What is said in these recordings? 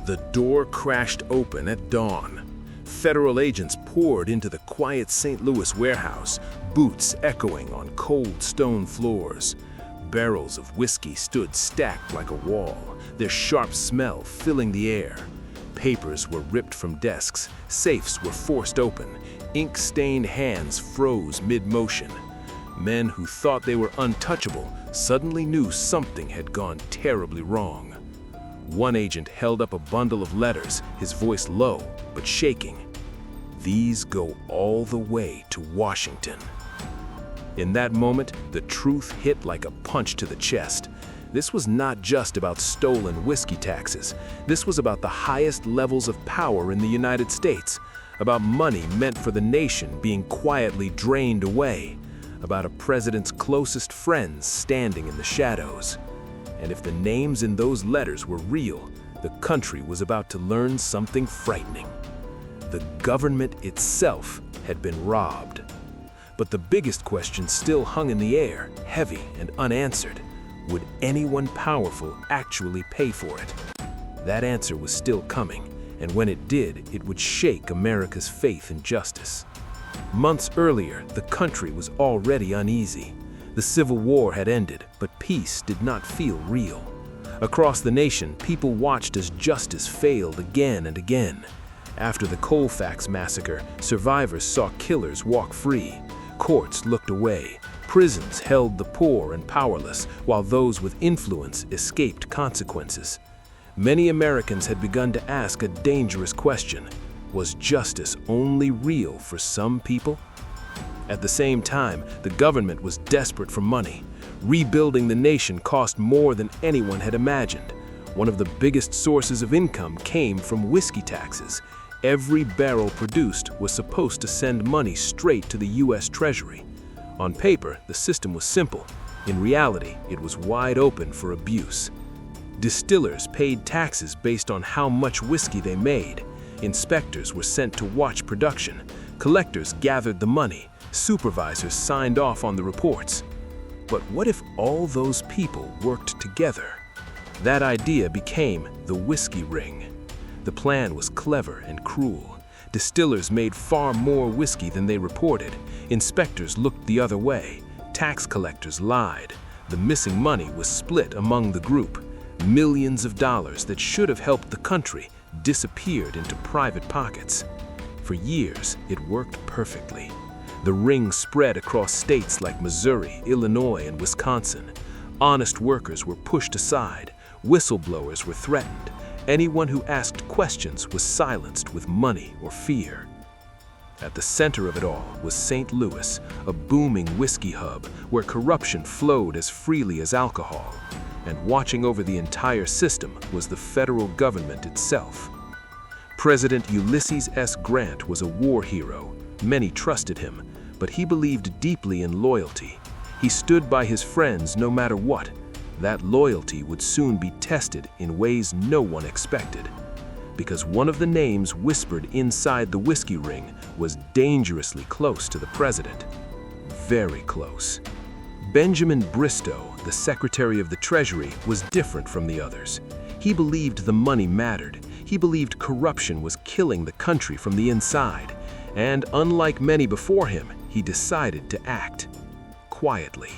The door crashed open at dawn. Federal agents poured into the quiet St. Louis warehouse, boots echoing on cold stone floors. Barrels of whiskey stood stacked like a wall, their sharp smell filling the air. Papers were ripped from desks, safes were forced open, ink-stained hands froze mid-motion. Men who thought they were untouchable suddenly knew something had gone terribly wrong. One agent held up a bundle of letters, his voice low but shaking. "These go all the way to Washington." In that moment, the truth hit like a punch to the chest. This was not just about stolen whiskey taxes. This was about the highest levels of power in the United States, about money meant for the nation being quietly drained away, about a president's closest friends standing in the shadows. And if the names in those letters were real, the country was about to learn something frightening. The government itself had been robbed. But the biggest question still hung in the air, heavy and unanswered. Would anyone powerful actually pay for it? That answer was still coming, and when it did, it would shake America's faith in justice. Months earlier, the country was already uneasy. The Civil War had ended, but peace did not feel real. Across the nation, people watched as justice failed again and again. After the Colfax massacre, survivors saw killers walk free. Courts looked away. Prisons held the poor and powerless, while those with influence escaped consequences. Many Americans had begun to ask a dangerous question: was justice only real for some people? At the same time, the government was desperate for money. Rebuilding the nation cost more than anyone had imagined. One of the biggest sources of income came from whiskey taxes. Every barrel produced was supposed to send money straight to the U.S. Treasury. On paper, the system was simple. In reality, it was wide open for abuse. Distillers paid taxes based on how much whiskey they made. Inspectors were sent to watch production. Collectors gathered the money. Supervisors signed off on the reports. But what if all those people worked together? That idea became the whiskey ring. The plan was clever and cruel. Distillers made far more whiskey than they reported. Inspectors looked the other way. Tax collectors lied. The missing money was split among the group. Millions of dollars that should have helped the country disappeared into private pockets. For years, it worked perfectly. The ring spread across states like Missouri, Illinois, and Wisconsin. Honest workers were pushed aside. Whistleblowers were threatened. Anyone who asked questions was silenced with money or fear. At the center of it all was St. Louis, a booming whiskey hub where corruption flowed as freely as alcohol. And watching over the entire system was the federal government itself. President Ulysses S. Grant was a war hero. Many trusted him, but he believed deeply in loyalty. He stood by his friends no matter what. That loyalty would soon be tested in ways no one expected. Because one of the names whispered inside the whiskey ring was dangerously close to the president. Very close. Benjamin Bristow, the Secretary of the Treasury, was different from the others. He believed the money mattered. He believed corruption was killing the country from the inside. And unlike many before him, he decided to act quietly.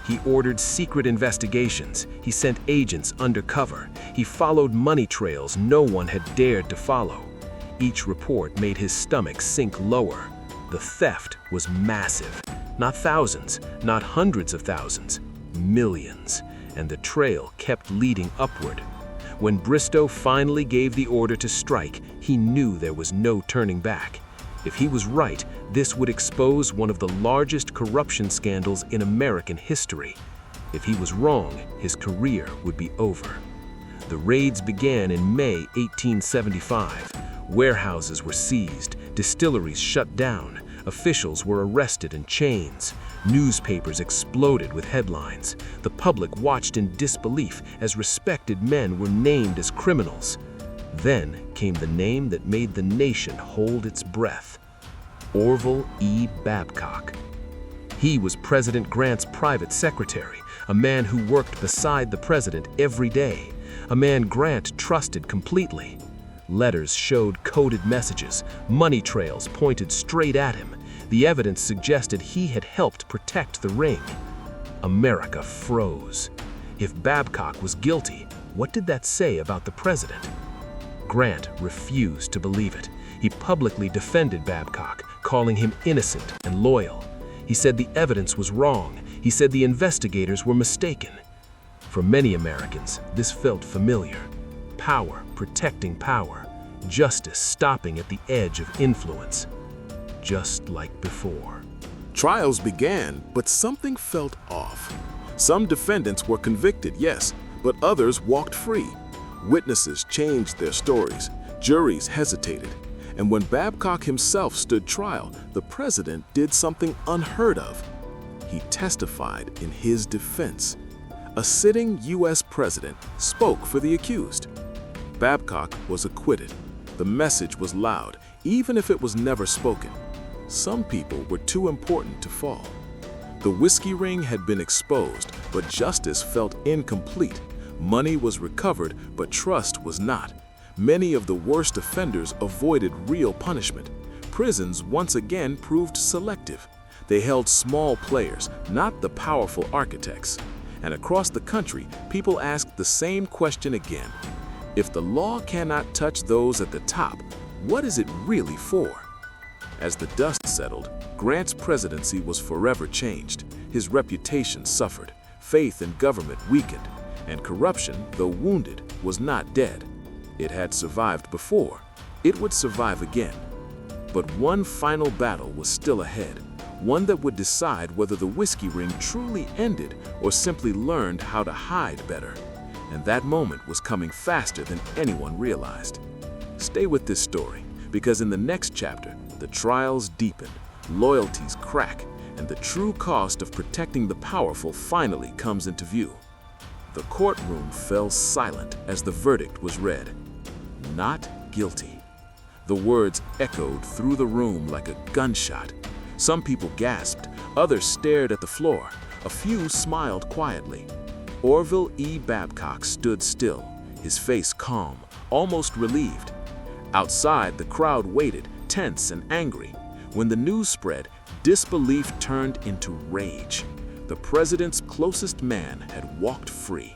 He ordered secret investigations. He sent agents undercover. He followed money trails no one had dared to follow. Each report made his stomach sink lower. The theft was massive. Not thousands, not hundreds of thousands, millions. And the trail kept leading upward. When Bristow finally gave the order to strike, he knew there was no turning back. If he was right, this would expose one of the largest corruption scandals in American history. If he was wrong, his career would be over. The raids began in May 1875. Warehouses were seized, distilleries shut down, officials were arrested in chains. Newspapers exploded with headlines. The public watched in disbelief as respected men were named as criminals. Then came the name that made the nation hold its breath: Orville E. Babcock. He was President Grant's private secretary, a man who worked beside the president every day. a man Grant trusted completely. Letters showed coded messages, money trails pointed straight at him. The evidence suggested he had helped protect the ring. America froze. If Babcock was guilty, what did that say about the president? Grant refused to believe it. He publicly defended Babcock, calling him innocent and loyal. He said the evidence was wrong. He said the investigators were mistaken. For many Americans, this felt familiar. Power protecting power. Justice stopping at the edge of influence. Just like before. Trials began, but something felt off. Some defendants were convicted, yes, but others walked free. Witnesses changed their stories. Juries hesitated. And when Babcock himself stood trial, the president did something unheard of. He testified in his defense. A sitting U.S. president spoke for the accused. Babcock was acquitted. The message was loud, even if it was never spoken. Some people were too important to fall. The whiskey ring had been exposed, but justice felt incomplete. Money was recovered, but trust was not. Many of the worst offenders avoided real punishment. Prisons once again proved selective. They held small players, not the powerful architects. And across the country, people asked the same question again. If the law cannot touch those at the top, what is it really for? As the dust settled, Grant's presidency was forever changed. His reputation suffered, faith in government weakened, and corruption, though wounded, was not dead. It had survived before. It would survive again. But one final battle was still ahead, one that would decide whether the whiskey ring truly ended or simply learned how to hide better. And that moment was coming faster than anyone realized. Stay with this story, because in the next chapter, the trials deepen, loyalties crack, and the true cost of protecting the powerful finally comes into view. The courtroom fell silent as the verdict was read. Not guilty. The words echoed through the room like a gunshot. Some people gasped, others stared at the floor. A few smiled quietly. Orville E. Babcock stood still, his face calm, almost relieved. Outside, the crowd waited, tense and angry. When the news spread, disbelief turned into rage. The president's closest man had walked free.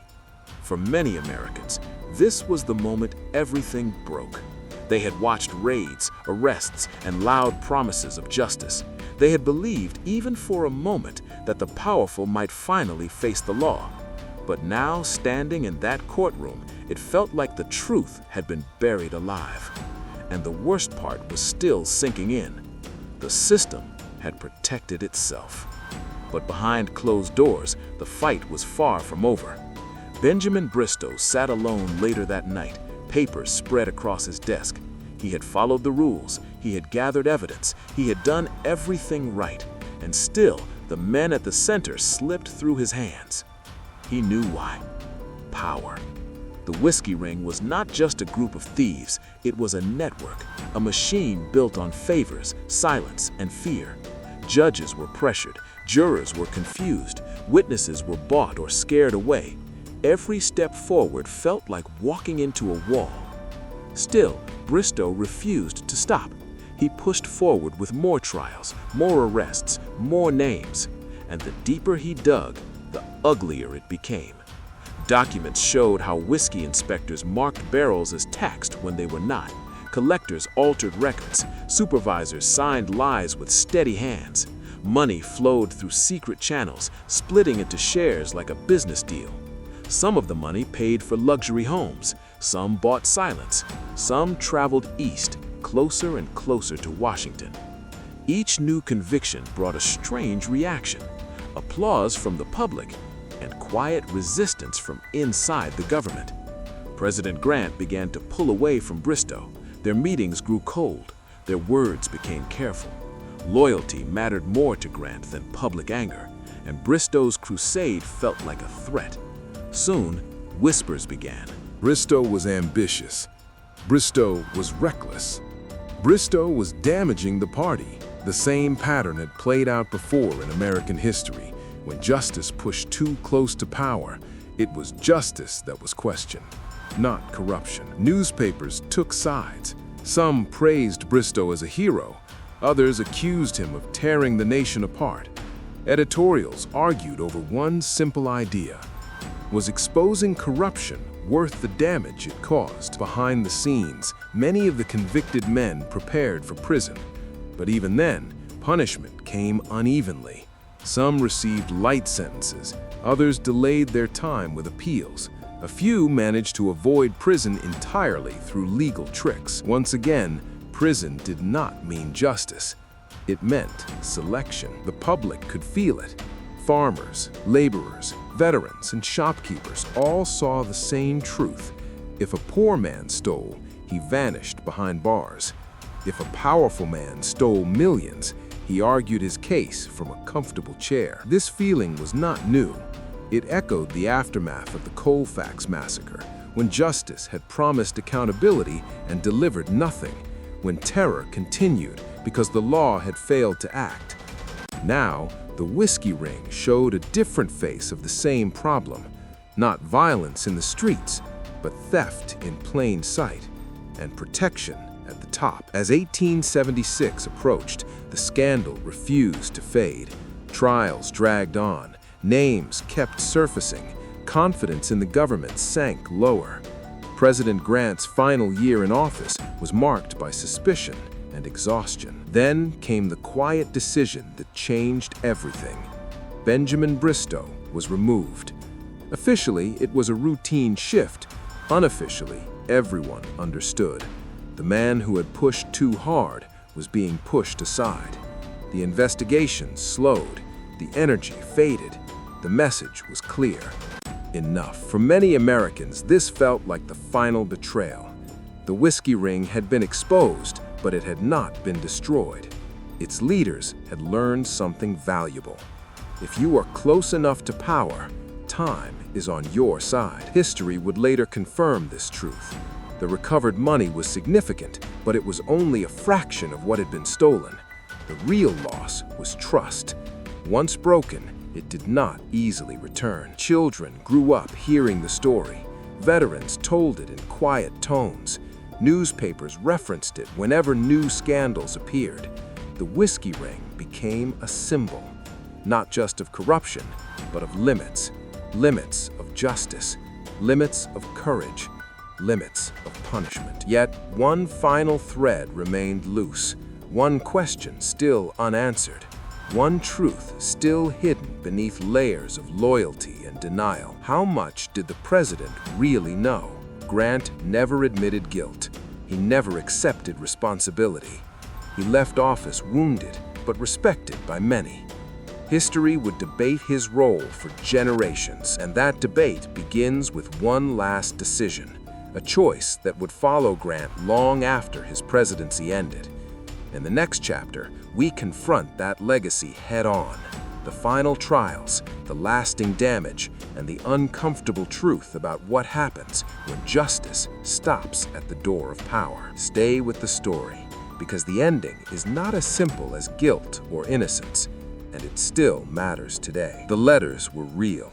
For many Americans, this was the moment everything broke. They had watched raids, arrests, and loud promises of justice. They had believed, even for a moment, that the powerful might finally face the law. But now, standing in that courtroom, it felt like the truth had been buried alive. And the worst part was still sinking in. The system had protected itself. But behind closed doors, the fight was far from over. Benjamin Bristow sat alone later that night, papers spread across his desk. He had followed the rules, he had gathered evidence, he had done everything right, and still the men at the center slipped through his hands. He knew why. Power. The whiskey ring was not just a group of thieves, it was a network, a machine built on favors, silence, and fear. Judges were pressured, jurors were confused, witnesses were bought or scared away. Every step forward felt like walking into a wall. Still, Bristow refused to stop. He pushed forward with more trials, more arrests, more names. And the deeper he dug, the uglier it became. Documents showed how whiskey inspectors marked barrels as taxed when they were not. Collectors altered records. Supervisors signed lies with steady hands. Money flowed through secret channels, splitting into shares like a business deal. Some of the money paid for luxury homes. Some bought silence. Some traveled east, closer and closer to Washington. Each new conviction brought a strange reaction. Applause from the public and quiet resistance from inside the government. President Grant began to pull away from Bristow. Their meetings grew cold. Their words became careful. Loyalty mattered more to Grant than public anger, and Bristow's crusade felt like a threat. Soon, whispers began. Bristow was ambitious. Bristow was reckless. Bristow was damaging the party. The same pattern had played out before in American history. When justice pushed too close to power, it was justice that was questioned. not corruption. Newspapers took sides. Some praised Bristow as a hero. Others accused him of tearing the nation apart. Editorials argued over one simple idea. Was exposing corruption worth the damage it caused? Behind the scenes, many of the convicted men prepared for prison. But even then, punishment came unevenly. Some received light sentences, others delayed their time with appeals. A few managed to avoid prison entirely through legal tricks. Once again, prison did not mean justice. It meant selection. The public could feel it. Farmers, laborers, veterans, and shopkeepers all saw the same truth. If a poor man stole, he vanished behind bars. If a powerful man stole millions, he argued his case from a comfortable chair. This feeling was not new. It echoed the aftermath of the Colfax massacre, when justice had promised accountability and delivered nothing, when terror continued because the law had failed to act. Now, the whiskey ring showed a different face of the same problem. Not violence in the streets, but theft in plain sight, and protection at the top. As 1876 approached, the scandal refused to fade. Trials dragged on, names kept surfacing, confidence in the government sank lower. President Grant's final year in office was marked by suspicion and exhaustion. Then came the quiet decision that changed everything. Benjamin Bristow was removed. Officially, it was a routine shift. Unofficially, everyone understood. The man who had pushed too hard was being pushed aside. The investigation slowed. The energy faded. The message was clear. Enough. For many Americans, this felt like the final betrayal. The whiskey ring had been exposed, but it had not been destroyed. Its leaders had learned something valuable. If you are close enough to power, time is on your side. History would later confirm this truth. The recovered money was significant, but it was only a fraction of what had been stolen. The real loss was trust. Once broken, it did not easily return. Children grew up hearing the story. Veterans told it in quiet tones. Newspapers referenced it whenever new scandals appeared. The whiskey ring became a symbol, not just of corruption, but of limits. Limits of justice, limits of courage, limits of punishment. Yet one final thread remained loose, one question still unanswered, one truth still hidden beneath layers of loyalty and denial. How much did the president really know? Grant never admitted guilt. He never accepted responsibility. He left office wounded, but respected by many. History would debate his role for generations, and that debate begins with one last decision, a choice that would follow Grant long after his presidency ended. In the next chapter, we confront that legacy head-on. The final trials, the lasting damage, and the uncomfortable truth about what happens when justice stops at the door of power. Stay with the story, because the ending is not as simple as guilt or innocence, and it still matters today. The letters were real.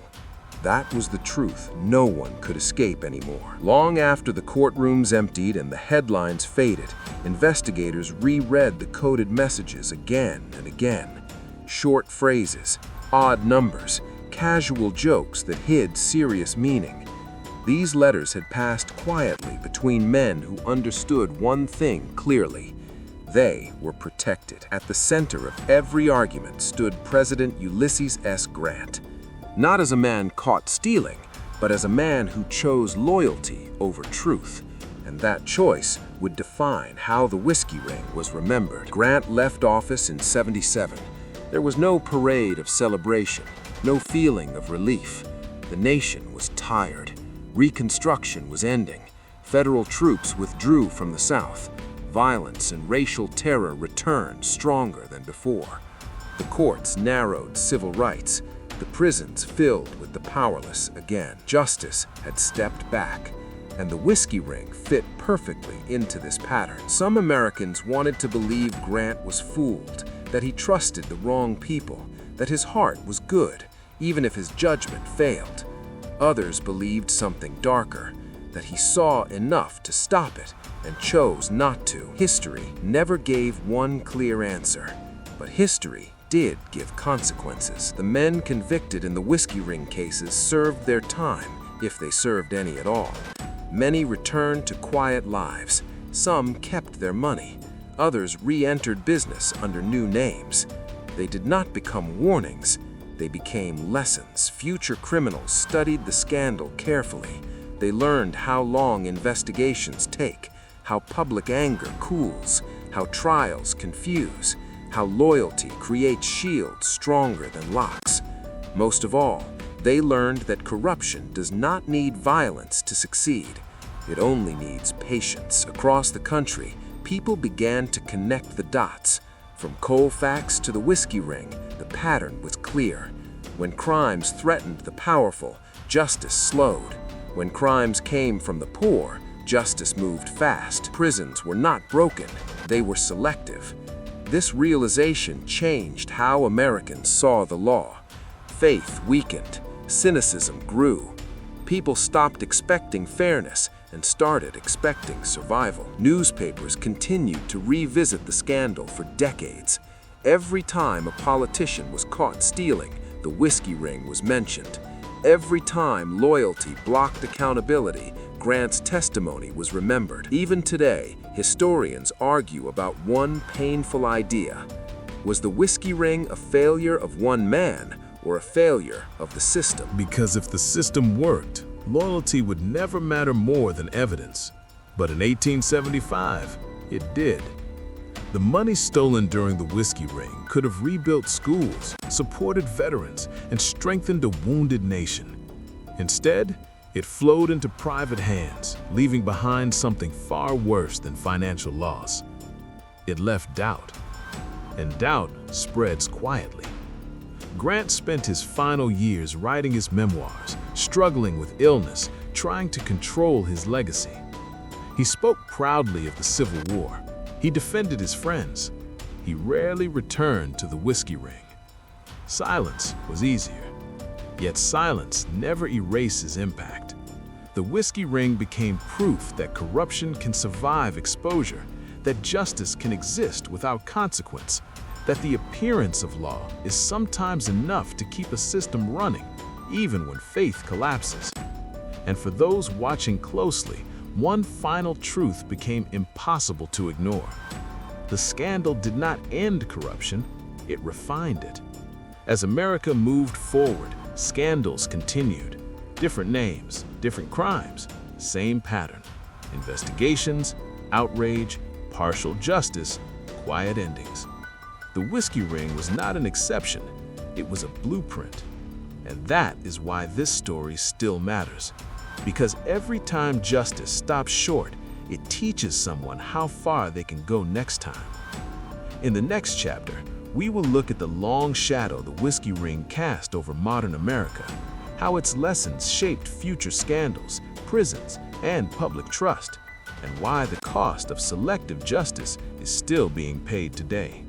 That was the truth no one could escape anymore. Long after the courtrooms emptied and the headlines faded, investigators reread the coded messages again and again. Short phrases, odd numbers, casual jokes that hid serious meaning. These letters had passed quietly between men who understood one thing clearly. They were protected. At the center of every argument stood President Ulysses S. Grant. Not as a man caught stealing, but as a man who chose loyalty over truth. And that choice would define how the whiskey ring was remembered. Grant left office in '77. There was no parade of celebration, no feeling of relief. The nation was tired. Reconstruction was ending. Federal troops withdrew from the South. Violence and racial terror returned stronger than before. The courts narrowed civil rights. The prisons filled with the powerless again. Justice had stepped back, and the whiskey ring fit perfectly into this pattern. Some Americans wanted to believe Grant was fooled, that he trusted the wrong people, that his heart was good, even if his judgment failed. Others believed something darker, that he saw enough to stop it and chose not to. History never gave one clear answer, but history did give consequences. The men convicted in the whiskey ring cases served their time, if they served any at all. Many returned to quiet lives. Some kept their money. Others re-entered business under new names. They did not become warnings. They became lessons. Future criminals studied the scandal carefully. They learned how long investigations take, how public anger cools, how trials confuse, how loyalty creates shields stronger than locks. Most of all, they learned that corruption does not need violence to succeed. It only needs patience. Across the country, people began to connect the dots. From Colfax to the whiskey ring, the pattern was clear. When crimes threatened the powerful, justice slowed. When crimes came from the poor, justice moved fast. Prisons were not broken, they were selective. This realization changed how Americans saw the law. Faith weakened, cynicism grew. People stopped expecting fairness and started expecting survival. Newspapers continued to revisit the scandal for decades. Every time a politician was caught stealing, the whiskey ring was mentioned. Every time loyalty blocked accountability, Grant's testimony was remembered. Even today, historians argue about one painful idea. Was the whiskey ring a failure of one man or a failure of the system? Because if the system worked, loyalty would never matter more than evidence. But in 1875, it did. The money stolen during the whiskey ring could have rebuilt schools, supported veterans, and strengthened a wounded nation. Instead, it flowed into private hands, leaving behind something far worse than financial loss. It left doubt, and doubt spreads quietly. Grant spent his final years writing his memoirs, struggling with illness, trying to control his legacy. He spoke proudly of the Civil War. He defended his friends. He rarely returned to the whiskey ring. Silence was easier, yet silence never erases impact. The whiskey ring became proof that corruption can survive exposure, that justice can exist without consequence, that the appearance of law is sometimes enough to keep a system running, even when faith collapses. And for those watching closely, one final truth became impossible to ignore. The scandal did not end corruption, it refined it. As America moved forward, scandals continued. Different names, different crimes, same pattern. Investigations, outrage, partial justice, quiet endings. The whiskey ring was not an exception, it was a blueprint. And that is why this story still matters. Because every time justice stops short, it teaches someone how far they can go next time. In the next chapter, we will look at the long shadow the whiskey ring cast over modern America, how its lessons shaped future scandals, prisons, and public trust, and why the cost of selective justice is still being paid today.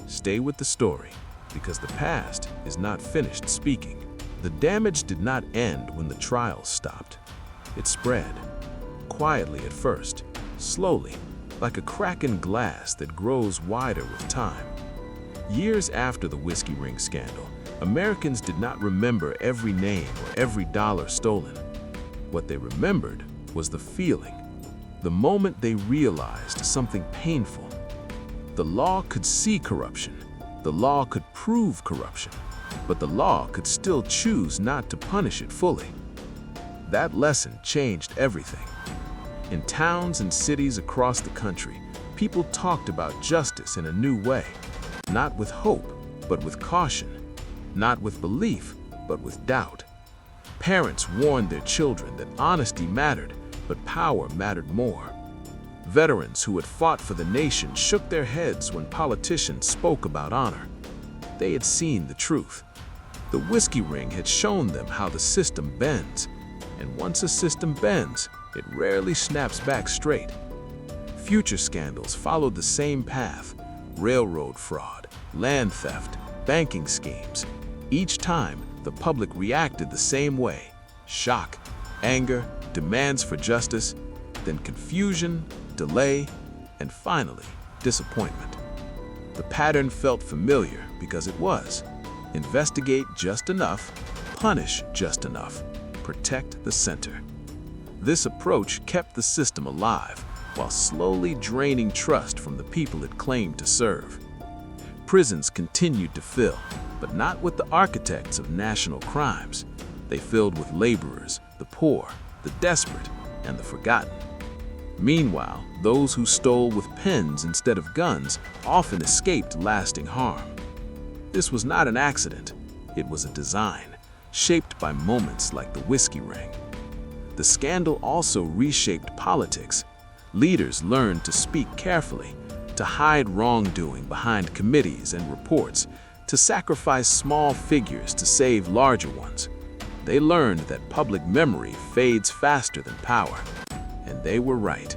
Stay with the story, because the past is not finished speaking. The damage did not end when the trials stopped. It spread, quietly at first, slowly, like a crack in glass that grows wider with time. Years after the whiskey ring scandal, Americans did not remember every name or every dollar stolen. What they remembered was the feeling, the moment they realized something painful. The law could see corruption, the law could prove corruption, but the law could still choose not to punish it fully. That lesson changed everything. In towns and cities across the country, people talked about justice in a new way, not with hope, but with caution, not with belief, but with doubt. Parents warned their children that honesty mattered, but power mattered more. Veterans who had fought for the nation shook their heads when politicians spoke about honor. They had seen the truth. The whiskey ring had shown them how the system bends, and once a system bends, it rarely snaps back straight. Future scandals followed the same path: railroad fraud, land theft, banking schemes. Each time, the public reacted the same way: shock, anger, demands for justice, then confusion, delay, and finally, disappointment. The pattern felt familiar because it was. Investigate just enough, punish just enough, protect the center. This approach kept the system alive while slowly draining trust from the people it claimed to serve. Prisons continued to fill, but not with the architects of national crimes. They filled with laborers, the poor, the desperate, and the forgotten. Meanwhile, those who stole with pens instead of guns often escaped lasting harm. This was not an accident. It was a design, shaped by moments like the whiskey ring. The scandal also reshaped politics. Leaders learned to speak carefully, to hide wrongdoing behind committees and reports, to sacrifice small figures to save larger ones. They learned that public memory fades faster than power. And they were right.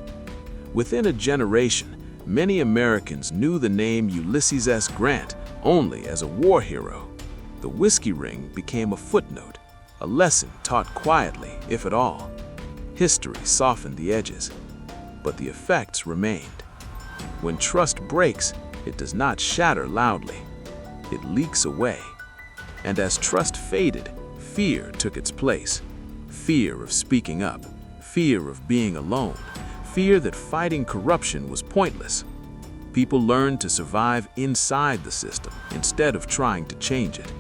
Within a generation, many Americans knew the name Ulysses S. Grant only as a war hero. The whiskey ring became a footnote, a lesson taught quietly, if at all. History softened the edges, but the effects remained. When trust breaks, it does not shatter loudly. It leaks away. And as trust faded, fear took its place. Fear of speaking up, fear of being alone, fear that fighting corruption was pointless. People learned to survive inside the system instead of trying to change it.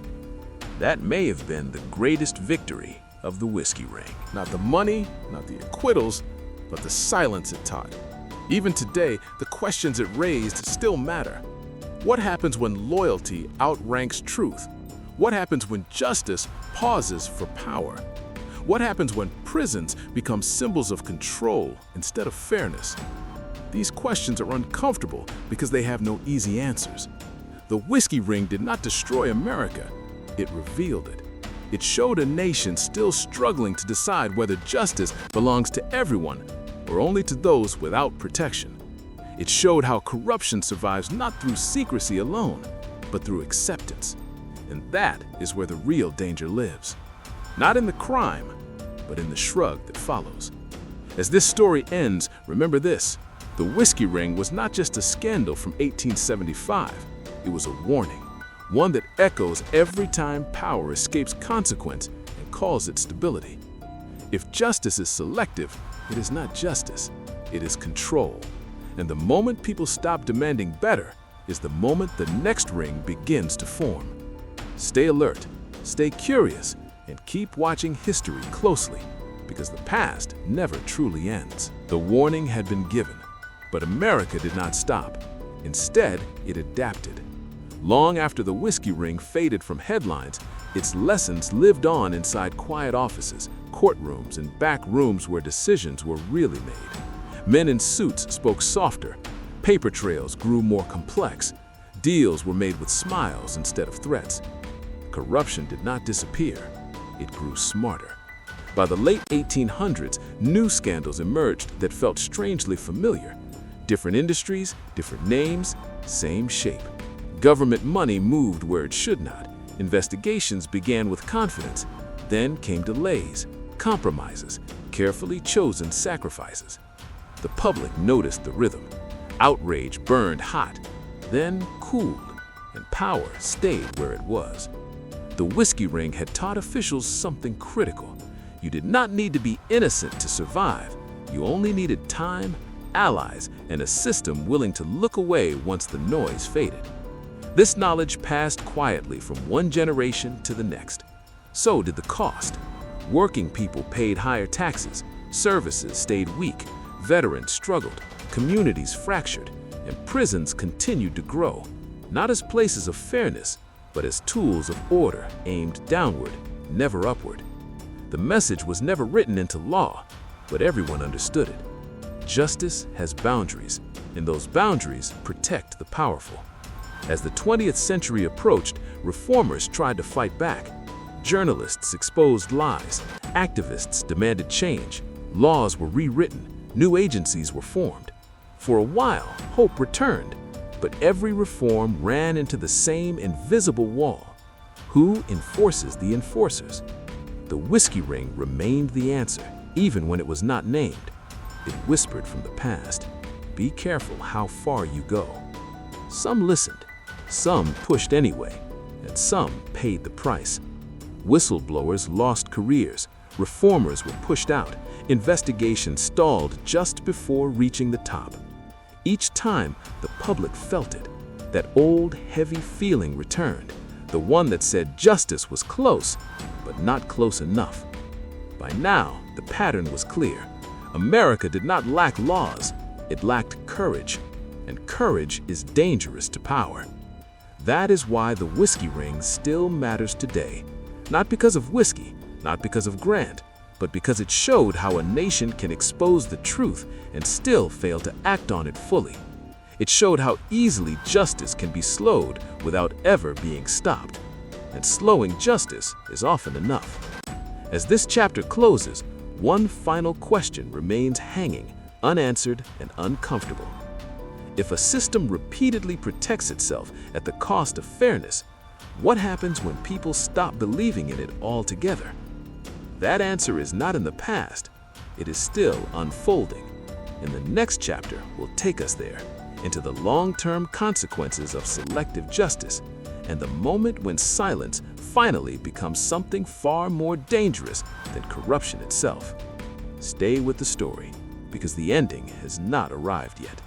That may have been the greatest victory of the whiskey ring. Not the money, not the acquittals, but the silence it taught. Even today, the questions it raised still matter. What happens when loyalty outranks truth? What happens when justice pauses for power? What happens when prisons become symbols of control instead of fairness? These questions are uncomfortable because they have no easy answers. The whiskey ring did not destroy America. It revealed it. It showed a nation still struggling to decide whether justice belongs to everyone or only to those without protection. It showed how corruption survives not through secrecy alone, but through acceptance. And that is where the real danger lives. Not in the crime, but in the shrug that follows. As this story ends, remember this: the whiskey ring was not just a scandal from 1875, it was a warning, one that echoes every time power escapes consequence and calls it stability. If justice is selective, it is not justice, it is control. And the moment people stop demanding better is the moment the next ring begins to form. Stay alert, stay curious, and keep watching history closely, because the past never truly ends. The warning had been given, but America did not stop. Instead, it adapted. Long after the whiskey ring faded from headlines, its lessons lived on inside quiet offices, courtrooms, and back rooms where decisions were really made. Men in suits spoke softer, paper trails grew more complex, deals were made with smiles instead of threats. Corruption did not disappear, it grew smarter. By the late 1800s, new scandals emerged that felt strangely familiar. Different industries, different names, same shape. Government money moved where it should not. Investigations began with confidence. Then came delays, compromises, carefully chosen sacrifices. The public noticed the rhythm. Outrage burned hot, then cooled, and power stayed where it was. The whiskey ring had taught officials something critical. You did not need to be innocent to survive. You only needed time, allies, and a system willing to look away once the noise faded. This knowledge passed quietly from one generation to the next. So did the cost. Working people paid higher taxes, services stayed weak, veterans struggled, communities fractured, and prisons continued to grow, not as places of fairness, but as tools of order aimed downward, never upward. The message was never written into law, but everyone understood it. Justice has boundaries, and those boundaries protect the powerful. As the 20th century approached, reformers tried to fight back. Journalists exposed lies, activists demanded change, laws were rewritten, new agencies were formed. For a while, hope returned, but every reform ran into the same invisible wall. Who enforces the enforcers? The whiskey ring remained the answer. even when it was not named. It whispered from the past, "Be careful how far you go." Some listened, some pushed anyway, and some paid the price. Whistleblowers lost careers, reformers were pushed out, investigations stalled just before reaching the top. Each time, the public felt it. That old, heavy feeling returned, the one that said justice was close, but not close enough. By now, the pattern was clear. America did not lack laws, it lacked courage, and courage is dangerous to power. That is why the whiskey ring still matters today, not because of whiskey, not because of Grant, but because it showed how a nation can expose the truth and still fail to act on it fully. It showed how easily justice can be slowed without ever being stopped. And slowing justice is often enough. As this chapter closes, one final question remains hanging, unanswered and uncomfortable. If a system repeatedly protects itself at the cost of fairness, what happens when people stop believing in it altogether? That answer is not in the past, it is still unfolding. And the next chapter will take us there, into the long-term consequences of selective justice, and the moment when silence finally becomes something far more dangerous than corruption itself. Stay with the story, because the ending has not arrived yet.